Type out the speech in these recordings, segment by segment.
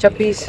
26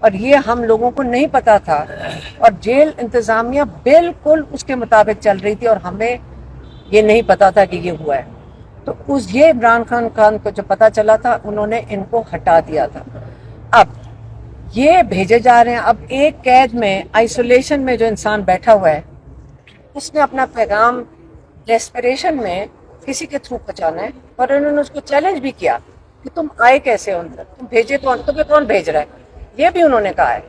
اور یہ ہم لوگوں کو نہیں پتا تھا اور جیل انتظامیہ بالکل اس کے مطابق چل رہی تھی اور ہمیں یہ نہیں پتا تھا کہ یہ ہوا ہے. تو یہ عمران خان کو جو پتا چلا تھا انہوں نے ان کو ہٹا دیا تھا. اب یہ بھیجے جا رہے ہیں. اب ایک قید میں آئسولیشن میں جو انسان بیٹھا ہوا ہے اس نے اپنا پیغام ڈیسپریشن میں کسی کے تھرو پہنچانا ہے اور انہوں نے اس کو چیلنج بھی کیا کہ تم آئے کیسے اندر, تم بھیجے کون, تمہیں کون بھیج رہا ہے, یہ بھی انہوں نے کہا ہے.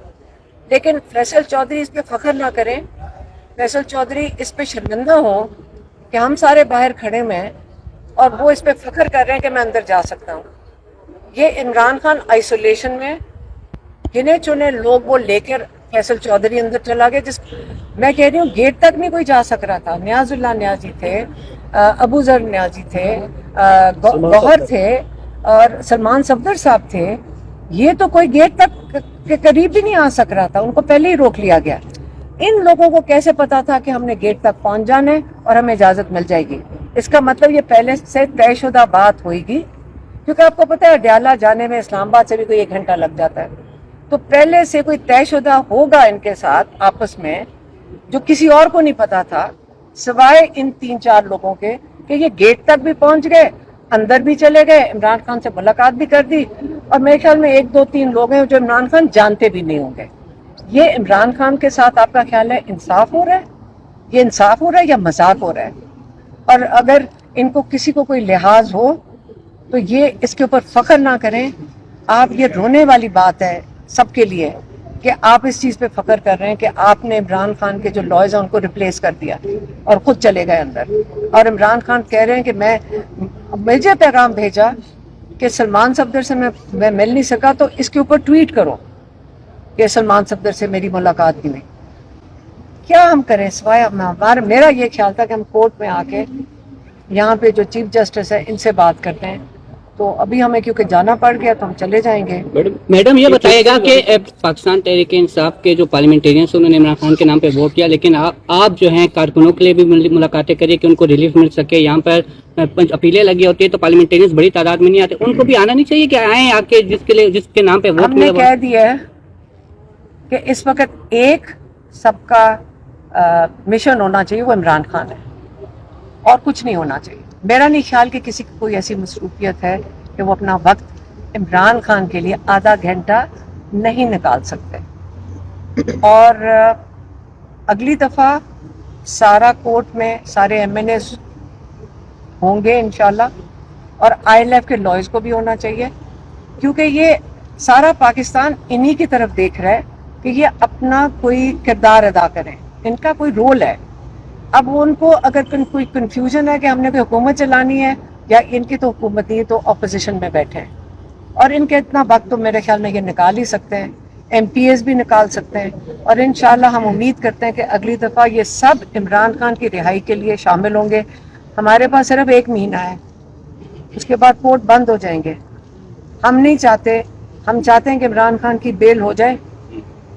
لیکن فیصل چودھری اس پہ فخر نہ کریں, فیصل چودھری اس پہ شرمندہ ہوں کہ ہم سارے باہر کھڑے ہیں اور وہ اس پہ فخر کر رہے ہیں کہ میں اندر جا سکتا ہوں. یہ عمران خان آئسولیشن میں گنے چنے لوگ وہ لے کر فیصل چودھری اندر چلا گیا, جس میں کہہ رہی ہوں گیٹ تک نہیں کوئی جا سک رہا تھا. نیاز اللہ نیازی تھے, ابو ذر نیازی تھے, گوہر تھے اور سلمان صفدر صاحب تھے. یہ تو کوئی گیٹ تک کے قریب بھی نہیں آ سک رہا تھا, ان کو پہلے ہی روک لیا گیا. ان لوگوں کو کیسے پتا تھا کہ ہم نے گیٹ تک پہنچ جانا ہے اور ہمیں اجازت مل جائے گی؟ اس کا مطلب یہ پہلے سے طے شدہ بات ہوئے گی, کیونکہ آپ کو پتا ہے اڈیالہ جانے میں اسلام آباد سے بھی کوئی 1 گھنٹہ لگ جاتا ہے. تو پہلے سے کوئی طے شدہ ہوگا ان کے ساتھ آپس میں, جو کسی اور کو نہیں پتا تھا سوائے ان 3-4 لوگوں کے, کہ یہ گیٹ تک بھی پہنچ گئے, اندر بھی چلے گئے, عمران خان سے ملاقات بھی کر دی, اور میرے خیال میں 1-2-3 لوگ ہیں جو عمران خان جانتے بھی نہیں ہوں گے. یہ عمران خان کے ساتھ آپ کا خیال ہے انصاف ہو رہا ہے؟ یہ انصاف ہو رہا ہے یا مذاق ہو رہا ہے؟ اور اگر ان کو کسی کو کوئی لحاظ ہو تو یہ اس کے اوپر فخر نہ کریں. آپ, یہ رونے والی بات ہے سب کے لیے کہ آپ اس چیز پہ فخر کر رہے ہیں کہ آپ نے عمران خان کے جو لائز ہیں ان کو ریپلیس کر دیا اور خود چلے گئے اندر. اور عمران خان کہہ رہے ہیں کہ مجھے پیغام بھیجا کہ سلمان صفدر سے میں مل نہیں سکا, تو اس کے اوپر ٹویٹ کرو کہ سلمان صفدر سے میری ملاقات کی نہیں. کیا ہم کریں سوائے میرا یہ خیال تھا کہ ہم کورٹ میں آ کے یہاں پہ جو چیف جسٹس ہے ان سے بات کرتے ہیں. تو ابھی ہمیں کیونکہ جانا پڑ گیا تو ہم چلے جائیں گے. میڈم یہ بتائے گا کہ پاکستان تحریک انصاف کے جو پارلیمنٹیرینس انہوں نے عمران خان کے نام پہ ووٹ کیا, لیکن آپ جو ہیں کارکنوں کے لیے بھی ملاقاتیں کریے کہ ان کو ریلیف مل سکے. یہاں پر اپیلیں لگی ہوتی ہے تو پارلیمنٹیرینس بڑی تعداد میں نہیں آتے, ان کو بھی آنا نہیں چاہیے کہ آئیں آ کے جس کے نام پہ ووٹ. ہم نے کہہ دیا ہے کہ اس وقت ایک سب کا مشن ہونا چاہیے, وہ عمران خان ہے اور کچھ نہیں ہونا چاہیے. میرا نہیں خیال کہ کسی کی کوئی ایسی مصروفیت ہے کہ وہ اپنا وقت عمران خان کے لیے آدھا گھنٹہ نہیں نکال سکتے. اور اگلی دفعہ سارا کورٹ میں سارے MNAs ہوں گے انشاءاللہ, اور ILF کے لائز کو بھی ہونا چاہیے, کیونکہ یہ سارا پاکستان انہی کی طرف دیکھ رہا ہے کہ یہ اپنا کوئی کردار ادا کریں, ان کا کوئی رول ہے. اب ان کو اگر کوئی کنفیوژن ہے کہ ہم نے کوئی حکومت چلانی ہے یا ان کی تو حکومت نہیں, تو اپوزیشن میں بیٹھے ہیں, اور ان کے اتنا وقت تو میرے خیال میں یہ نکال ہی سکتے ہیں, MPAs بھی نکال سکتے ہیں. اور انشاءاللہ ہم امید کرتے ہیں کہ اگلی دفعہ یہ سب عمران خان کی رہائی کے لیے شامل ہوں گے. ہمارے پاس صرف 1 مہینہ ہے, اس کے بعد کورٹ بند ہو جائیں گے. ہم نہیں چاہتے, ہم چاہتے ہیں کہ عمران خان کی بیل ہو جائے,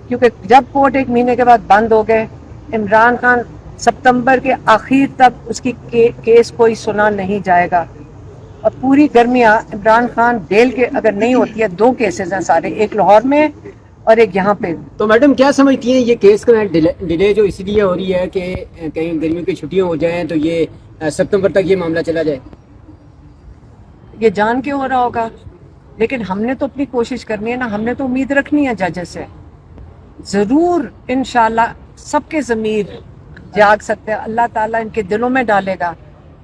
کیونکہ جب کورٹ 1 مہینے کے بعد بند ہو گئے, عمران خان ستمبر کے آخر تک اس کی کیس کوئی سنا نہیں جائے گا. اور پوری گرمیاں عمران خان بیل کے اگر نہیں ہوتی ہے, 2 کیسز ہیں سارے, ایک لاہور میں اور ایک یہاں پہ. تو میڈم کیا سمجھتی ہیں یہ کیس کا ڈیلے جو اس لیے ہو رہی ہے کہ کہیں گرمیوں کی چھٹیاں ہو جائیں تو یہ ستمبر تک یہ معاملہ چلا جائے؟ یہ جان کے ہو رہا ہوگا, لیکن ہم نے تو اپنی کوشش کرنی ہے نا, ہم نے تو امید رکھنی ہے ججز سے. ضرور انشاءاللہ سب کے ضمیر جاگ سکتے ہیں, اللہ تعالیٰ ان کے دلوں میں ڈالے گا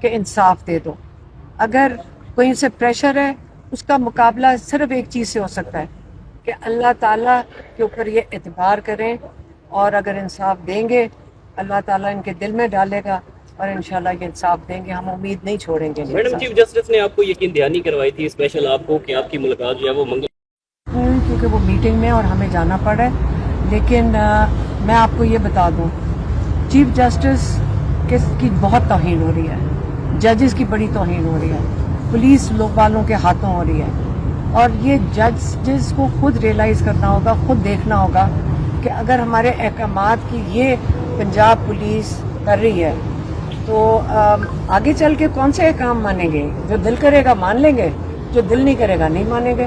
کہ انصاف دے دو. اگر کوئی سے پریشر ہے, اس کا مقابلہ صرف ایک چیز سے ہو سکتا ہے کہ اللہ تعالیٰ کے اوپر یہ اعتبار کریں, اور اگر انصاف دیں گے اللہ تعالیٰ ان کے دل میں ڈالے گا اور انشاءاللہ یہ انصاف دیں گے. ہم امید نہیں چھوڑیں گے. میڈم چیف جسٹس نے آپ کو یقین دہانی کروائی تھی اسپیشل آپ کو کہ آپ کی ملاقات جو ہے وہ کیونکہ وہ میٹنگ میں اور ہمیں جانا پڑا ہے. لیکن میں آپ کو یہ بتا دوں, چیف جسٹس کی بہت توہین ہو رہی ہے, ججز کی بڑی توہین ہو رہی ہے, پولیس لوگ والوں کے ہاتھوں ہو رہی ہے. اور یہ ججز کو خود ریئلائز کرنا ہوگا, خود دیکھنا ہوگا کہ اگر ہمارے احکامات کی یہ پنجاب پولیس کر رہی ہے تو آگے چل کے کون سے احکام مانیں گے؟ جو دل کرے گا مان لیں گے, جو دل نہیں کرے گا نہیں مانیں گے.